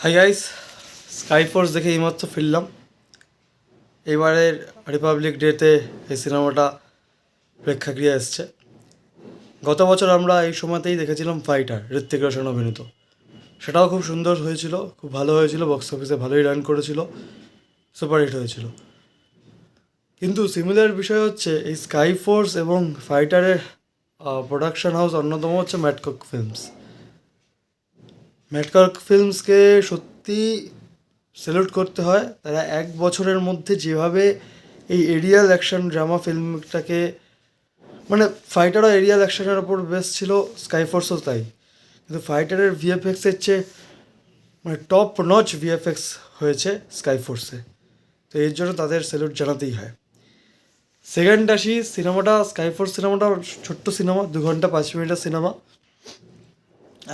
Hi guys, Sky Force দেখে এইমাত্র ফিরলাম। এবারের রিপাবলিক ডেতে এই সিনেমাটা প্রেক্ষাগৃহে এসছে। গত বছর আমরা এই সময়তেই দেখেছিলাম ফাইটার, ঋত্বিক রোশন অভিনীত। সেটাও খুব সুন্দর হয়েছিল, খুব ভালো হয়েছিল, বক্স অফিসে ভালোই রান করেছিল, সুপারহিট হয়েছিল। কিন্তু সিমিলার বিষয় হচ্ছে এই স্কাইফোর্স এবং ফাইটারের প্রোডাকশন হাউস অন্যতম হচ্ছে ম্যাটকক ফিল্মস। ম্যাটকক ফিল্মসকে সত্যি স্যালুট করতে হয়। তারা এক বছরের মধ্যে যেভাবে এই এরিয়াল অ্যাকশন ড্রামা ফিল্মটাকে, মানে ফাইটারও এরিয়াল অ্যাকশনের ওপর বেস ছিল, স্কাইফোর্সও তাই, কিন্তু ফাইটারের ভিএফএক্সের চেয়ে মানে টপ নচ ভিএফএক্স হয়েছে স্কাইফোর্সে। তো এর জন্য তাদের স্যালুট জানাতেই হয়। সেকেন্ড আসি, সিনেমাটা স্কাইফোর্স সিনেমাটা ছোট্ট সিনেমা, 2 ঘন্টা 5 মিনিটের সিনেমা।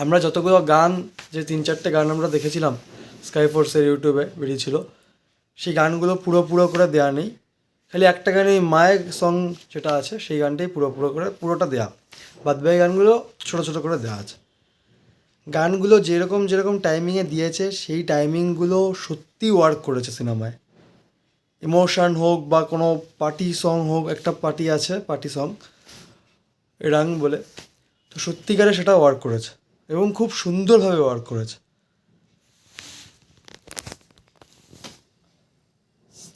আমরা যতগুলো গান, যে 3-4টে গান আমরা দেখেছিলাম স্কাইফোর্সের ইউটিউবে বেরিয়েছিল, সেই গানগুলো পুরো করে দেওয়া নেই। খালি একটা গানে মায়ের সং যেটা আছে সেই গানটাই পুরো করে পুরোটা দেওয়া, বাদবাকি গানগুলো ছোটো করে দেওয়া আছে। গানগুলো যেরকম টাইমিংয়ে দিয়েছে সেই টাইমিংগুলো সত্যিই ওয়ার্ক করেছে সিনেমায়। ইমোশন হোক বা কোনো পার্টি সং হোক, একটা পার্টি আছে, পার্টি সং রাং বলে, তো সত্যিকারে সেটা ওয়ার্ক করেছে এবং খুব সুন্দরভাবে ওয়ার্ক করেছে।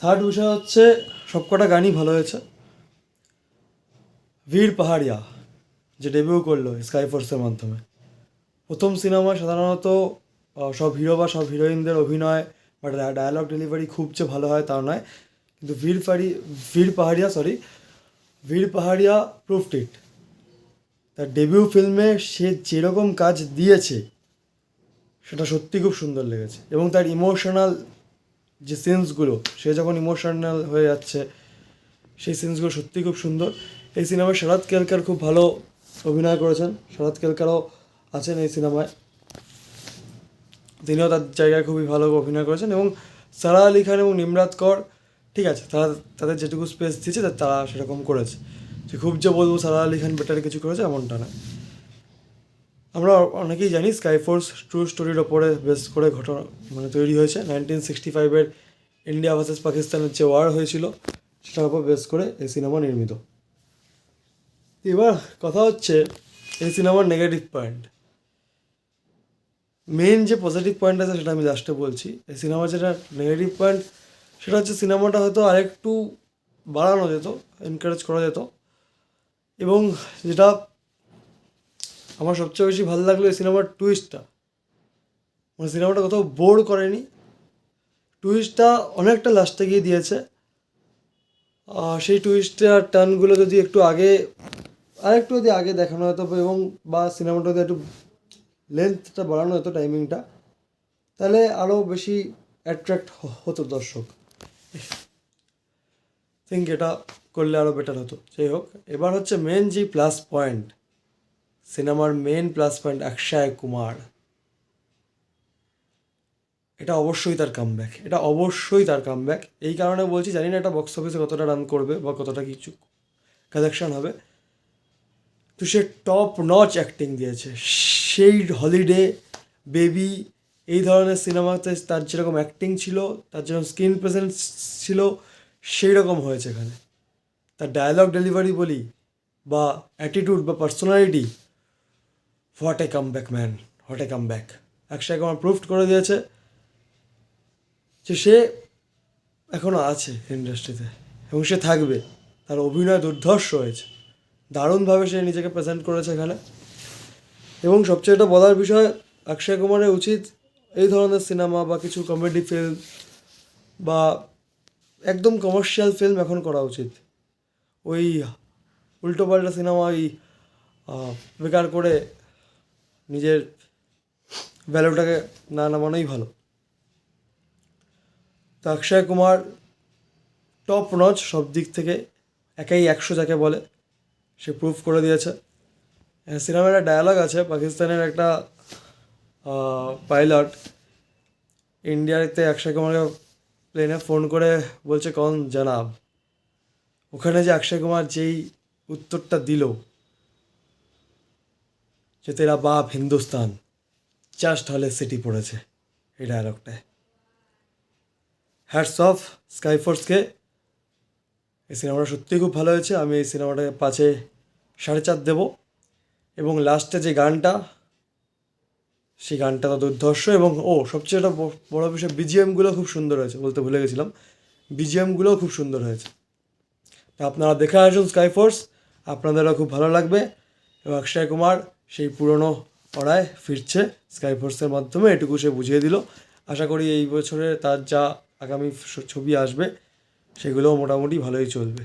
থার্ড বিষয় হচ্ছে সবকটা গানই ভালো হয়েছে। বীর পাহাড়িয়া যে ডেবিউ করলো স্কাইফোর্সের মাধ্যমে, প্রথম সিনেমা সাধারণত সব হিরো বা সব হিরোইনদের অভিনয় বা ডায়ালগ ডেলিভারি খুব যে ভালো হয় তা নয়, কিন্তু বীর পাহাড়িয়া প্রুভড ইট। তার ডেবিউ ফিল্মে সে যেরকম কাজ দিয়েছে সেটা সত্যি খুব সুন্দর লেগেছে। এবং তার ইমোশনাল যে সিনসগুলো, সে যখন ইমোশনাল হয়ে যাচ্ছে সেই সিনসগুলো সত্যি খুব সুন্দর। এই সিনেমায় শরৎ কেলকার খুব ভালো অভিনয় করেছেন, শরৎ কেলকারও আছেন এই সিনেমায়, তিনিও তার জায়গায় খুবই ভালো অভিনয় করেছেন। এবং সারা আলি খান এবং নিমরাত কর, ঠিক আছে, তারা তাদের যেটুকু স্পেস দিয়েছে তারা সেরকম করেছে। যে খুব যে বলবো সারা আলি খান বেটার কিছু করেছে এমনটা না। আমরা অনেকেই জানি স্কাইফোর্স ট্রু স্টোরির ওপরে বেস করে ঘটনা মানে তৈরি হয়েছে। 1965 ইন্ডিয়া ভার্সেস পাকিস্তানের যে ওয়ার হয়েছিল সেটার উপর বেস করে এই সিনেমা নির্মিত। এবার কথা হচ্ছে এই সিনেমার নেগেটিভ পয়েন্ট। মেন যে পজিটিভ পয়েন্ট আছে সেটা আমি লাস্টে বলছি। এই সিনেমার যেটা নেগেটিভ পয়েন্ট সেটা হচ্ছে সিনেমাটা হয়তো আরেকটু বাড়ানো যেত, এনকারেজ করা যেত। এবং যেটা আমার সবচেয়ে বেশি ভালো লাগলো এই সিনেমার টুইস্টটা, মানে সিনেমাটা কোথাও বোর করেনি, টুইস্টটা অনেকটা লাস্টে গিয়ে দিয়েছে। সেই টুইস্টের টার্নগুলো যদি একটু আগে, আরেকটু যদি আগে দেখানো হতো এবং বা সিনেমাটা যদি একটু লেন্থটা বাড়ানো হতো, টাইমিংটা, তাহলে আরও বেশি অ্যাট্রাক্ট হতো দর্শক। থিঙ্ক এটা করলে আরও বেটার হতো। যাই হোক, এবার হচ্ছে মেন যে প্লাস পয়েন্ট, সিনেমার main plus point Akshay Kumar. এটা অবশ্যই তার কামব্যাক, এটা অবশ্যই তার কামব্যাক। এই কারণে বলছি, জানি না এটা বক্স অফিসে কতটা রান করবে বা কতটা কিছু কালেকশন হবে, তো সে টপ নচ অ্যাক্টিং দিয়েছে। সেই হলিডে, বেবি, এই ধরনের সিনেমাতে তার যেরকম অ্যাক্টিং ছিল, তার যেরকম স্ক্রিন প্রেজেন্স ছিল, সেই রকম হয়েছে এখানে। তার ডায়ালগ ডেলিভারি বলি বা অ্যাটিটিউড বা personality, what a comeback man, what a comeback. Akshay Kumar proved করে দিয়েছে যে সে এখনও আছে ইন্ডাস্ট্রিতে এবং সে থাকবে। তার অভিনয় দুর্ধর্ষ হয়েছে, দারুণভাবে সে নিজেকে প্রেজেন্ট করেছে এখানে। এবং সবচেয়ে এটা বলার বিষয়, অক্ষয় কুমারের উচিত এই ধরনের সিনেমা বা কিছু কমেডি ফিল্ম বা একদম কমার্শিয়াল ফিল্ম এখন করা উচিত। ওই উল্টোপাল্টা সিনেমা ওই বেকার করে নিজের ভ্যালুটাকে না নামানোই ভালো। তো অক্ষয় কুমার টপ নচ সব দিক থেকে, একাই 100 যাকে বলে, সে প্রুভ করে দিয়েছে। সিনেমার একটা ডায়ালগ আছে, পাকিস্তানের একটা পাইলট ইন্ডিয়াতে অক্ষয় কুমারকে প্লেনে ফোন করে বলছে কন জানাব, ওখানে যে অক্ষয় কুমার যেই উত্তরটা দিল যে তেরা বাপ হিন্দুস্তান, জাস্ট হলে সিটি পড়েছে, এই ডায়লগটায়। হ্যাটস অফ স্কাইফোর্সকে, এই সিনেমাটা সত্যিই খুব ভালো হয়েছে। আমি এই সিনেমাটাকে 5-এ 4.5 দেবো। এবং লাস্টে যে গানটা, সেই গানটা তো দুর্ধর্ষ। এবং সবচেয়ে একটা বড় বিষয়, বিজিএমগুলো খুব সুন্দর হয়েছে, বলতে ভুলে গেছিলাম, বিজিএমগুলোও খুব সুন্দর হয়েছে। তা আপনারা দেখে আসুন স্কাইফোর্স, আপনাদেরও খুব ভালো লাগবে। এবং অক্ষয় কুমার সেই পুরনো পড়ায় ফিরছে স্কাইফোর্সের মাধ্যমে, এটুকু সে বুঝিয়ে দিল। আশা করি এই বছরে তার যা আগামী ছবি আসবে সেগুলোও মোটামুটি ভালোই চলবে।